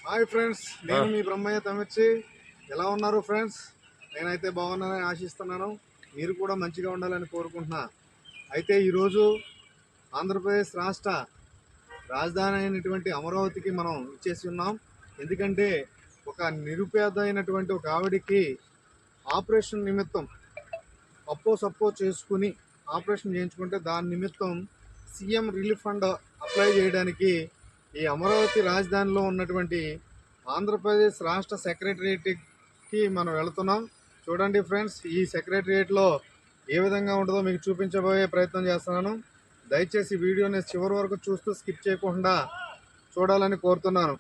Hi friends, నేను మీ బ్రహ్మయ్య తమిర్చి. ఎలా ఉన్నారు ఫ్రెండ్స్? నేనైతే బాగున్నానని ఆశిస్తున్నాను. మీరు కూడా మంచిగా ఉండాలని కోరుకుంటున్నా. అయితే ఈరోజు ఆంధ్రప్రదేశ్ రాష్ట్ర రాజధాని అయినటువంటి అమరావతికి మనం ఇచ్చేసి ఉన్నాం. ఎందుకంటే ఒక నిరుపేద అయినటువంటి ఒక ఆవిడికి ఆపరేషన్ నిమిత్తం సప్పో చేసుకుని ఆపరేషన్ చేయించుకుంటే దాని నిమిత్తం సీఎం రిలీఫ్ ఫండ్ అప్లై చేయడానికి ఈ అమరావతి రాజధానిలో ఉన్నటువంటి ఆంధ్రప్రదేశ్ రాష్ట్ర సెక్రటరియట్కి మనం వెళుతున్నాం. చూడండి ఫ్రెండ్స్, ఈ సెక్రటరియట్లో ఏ విధంగా ఉంటుందో మీకు చూపించబోయే ప్రయత్నం చేస్తున్నాను. దయచేసి వీడియోని చివరి వరకు చూస్తూ స్కిప్ చేయకుండా చూడాలని కోరుతున్నాను.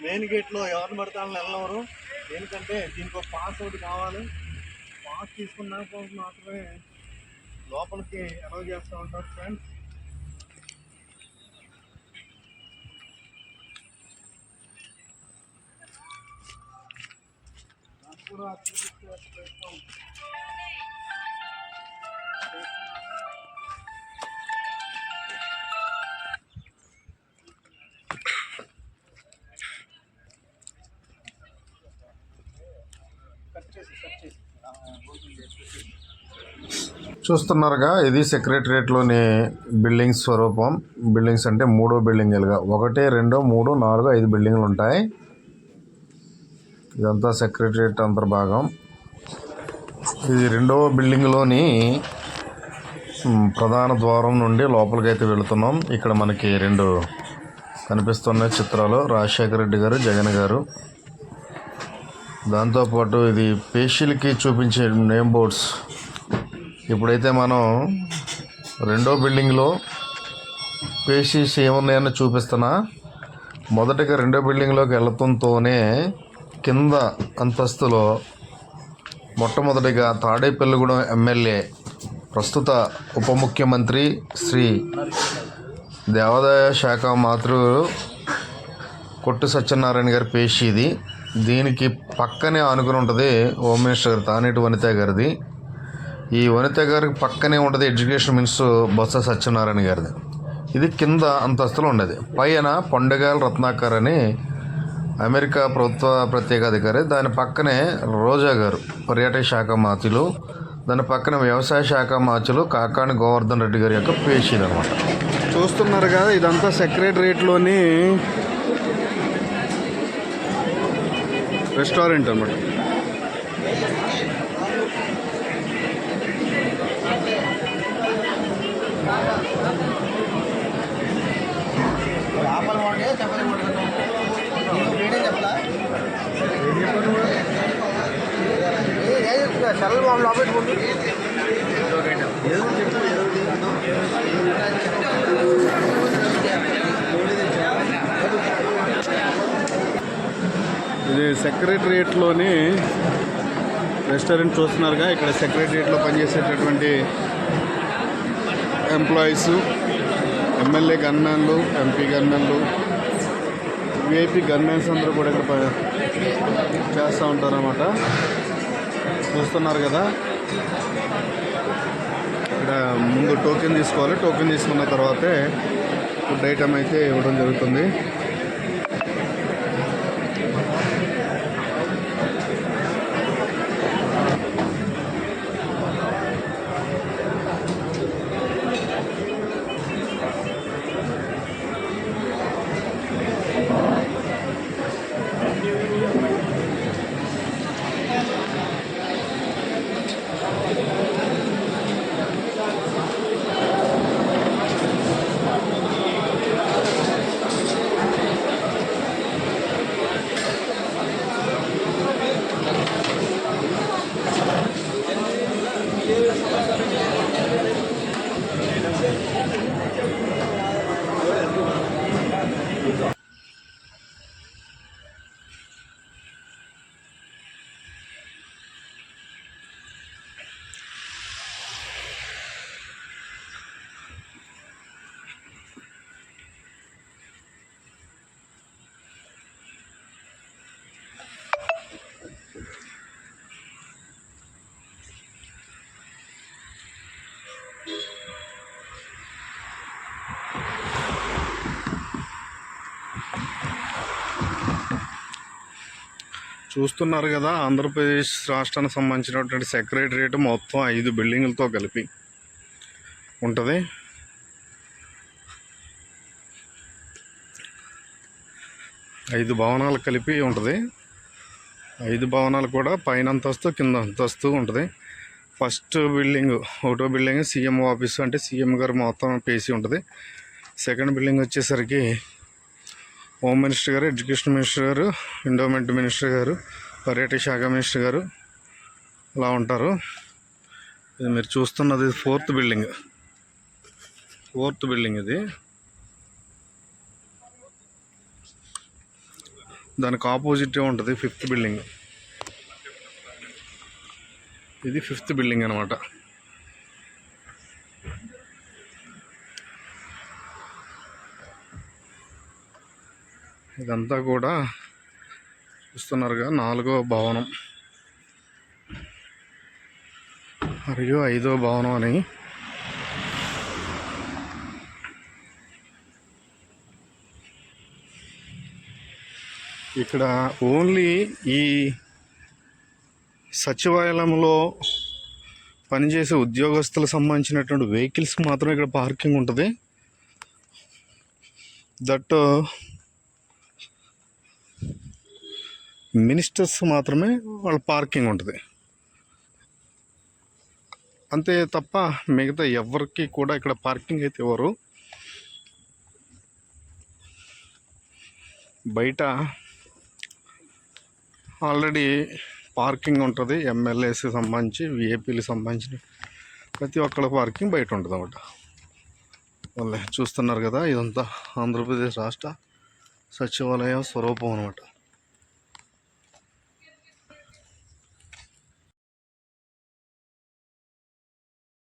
మెయిన్ గేట్లో ఎవరిని పడతాను వెళ్ళవరు. ఎందుకంటే దీనికి ఒక పాస్ ఒకటి కావాలి. పాస్ తీసుకున్నాక మాత్రమే లోపలికి అలౌ చేస్తూ ఉంటారు ఫ్రెండ్స్. నాకు కూడా ప్రయత్నం చూస్తున్నారుగా, ఇది సెక్రటరియట్లోని బిల్డింగ్స్ స్వరూపం. బిల్డింగ్స్ అంటే 3వ బిల్డింగ్లుగా 1, 2, 3, 4, 5 బిల్డింగ్లు ఉంటాయి. ఇదంతా సెక్రటరియట్ అంతర్భాగం. ఇది 2వ బిల్డింగ్లోని ప్రధాన ద్వారం నుండి లోపలికి అయితే వెళుతున్నాం. ఇక్కడ మనకి 2 కనిపిస్తున్న చిత్రాలు, రాజశేఖర రెడ్డి గారు, జగన్ గారు. దాంతోపాటు ఇది పేషీలకి చూపించే నేమ్ బోర్డ్స్. ఇప్పుడైతే మనం 2వ బిల్డింగ్లో పేషీస్ ఏమున్నాయని చూపిస్తున్నా. మొదటిగా 2వ బిల్డింగ్లోకి వెళ్లడంతోనే కింద అంతస్తులో మొట్టమొదటిగా తాడేపల్లిగూడెం ఎమ్మెల్యే, ప్రస్తుత ఉప ముఖ్యమంత్రి శ్రీ దేవాదాయ శాఖ మంత్రులు కొట్టు సత్యనారాయణ గారి పేషీ ఇది. దీనికి పక్కనే ఆనుకుని ఉంటుంది హోమ్ మినిస్టర్ గారు తానేటి వనిత గారిది. ఈ వనిత గారికి పక్కనే ఉంటుంది ఎడ్యుకేషన్ మినిస్టర్ బొత్స సత్యనారాయణ గారిది. ఇది కింద అంతస్తులో ఉండేది. పైన పండుగాల రత్నాకర్ అని అమెరికా ప్రభుత్వ ప్రత్యేక అధికారి. దాని పక్కనే రోజా గారు, పర్యాటక శాఖ మంత్రులు. దాని పక్కన వ్యవసాయ శాఖ మంత్రులు కాకాని గోవర్ధన్ రెడ్డి గారి యొక్క పేషీలు అనమాట. చూస్తున్నారు కదా, ఇదంతా సెక్రటరియట్లోని రెస్టారెంట్ అన్నమాట. ఇది సెక్రటరియట్లోని రెస్టారెంట్ చూస్తున్నారుగా. ఇక్కడ సెక్రటరియట్లో పనిచేసేటటువంటి ఎంప్లాయీస్, ఎమ్మెల్యే గన్మెన్లు, ఎంపీ గన్మెన్లు, విఐపి గన్మెన్స్ అందరూ కూడా ఇక్కడ చేస్తూ ఉంటారన్నమాట. చూస్తున్నారు కదా, ఇక్కడ ముందు టోకెన్ తీసుకోవాలి. టోకెన్ తీసుకున్న తర్వాతే ఫుడ్ ఐటమ్ అయితే ఇవ్వడం జరుగుతుంది. చూస్తున్నారు కదా, ఆంధ్రప్రదేశ్ రాష్ట్రానికి సంబంధించినటువంటి సెక్రటరియట్ మొత్తం 5 బిల్డింగులతో కలిపి ఉంటుంది. ఐదు భవనాలు కలిపి ఉంటుంది. 5 భవనాలు కూడా పైన అంతస్తు కింద అంతస్తు ఉంటుంది. ఫస్ట్ బిల్డింగ్, ఒకటో బిల్డింగ్ సీఎం ఆఫీసు, అంటే సీఎం గారు మొత్తం పేసి ఉంటుంది. సెకండ్ బిల్డింగ్ వచ్చేసరికి హోమ్ మినిస్టర్ గారు, ఎడ్యుకేషన్ మినిస్టర్ గారు, ఎండోమెంట్ మినిస్టర్ గారు, పర్యాటక శాఖ మినిస్టర్ గారు అలా ఉంటారు. ఇది మీరు చూస్తున్నది ఫోర్త్ బిల్డింగ్ ఇది. దానికి ఆపోజిట్ ఉంటుంది 5th బిల్డింగ్. ఇది 5th బిల్డింగ్ అనమాట. ఇదంతా కూడా చూస్తున్నారుగా 4వ భవనం మరియు 5వ భవనం అని. ఇక్కడ ఓన్లీ ఈ సచివాలయంలో పనిచేసే ఉద్యోగస్తులకు సంబంధించినటువంటి వెహికల్స్కి మాత్రమే ఇక్కడ పార్కింగ్ ఉంటుంది. దట్ మినిస్టర్స్ మాత్రమే వాళ్ళ పార్కింగ్ ఉంటుంది అంతే తప్ప మిగతా ఎవరికి కూడా ఇక్కడ పార్కింగ్ అయితే ఇవ్వరు. బయట ఆల్రెడీ పార్కింగ్ ఉంటుంది. ఎమ్మెల్యేస్కి సంబంధించి, విఐపీలకు సంబంధించి ప్రతి ఒక్కళ్ళ పార్కింగ్ బయట ఉంటుంది అన్నమాట. వాళ్ళే చూస్తున్నారు కదా, ఇదంతా ఆంధ్రప్రదేశ్ రాష్ట్ర సచివాలయ స్వరూపం అనమాట.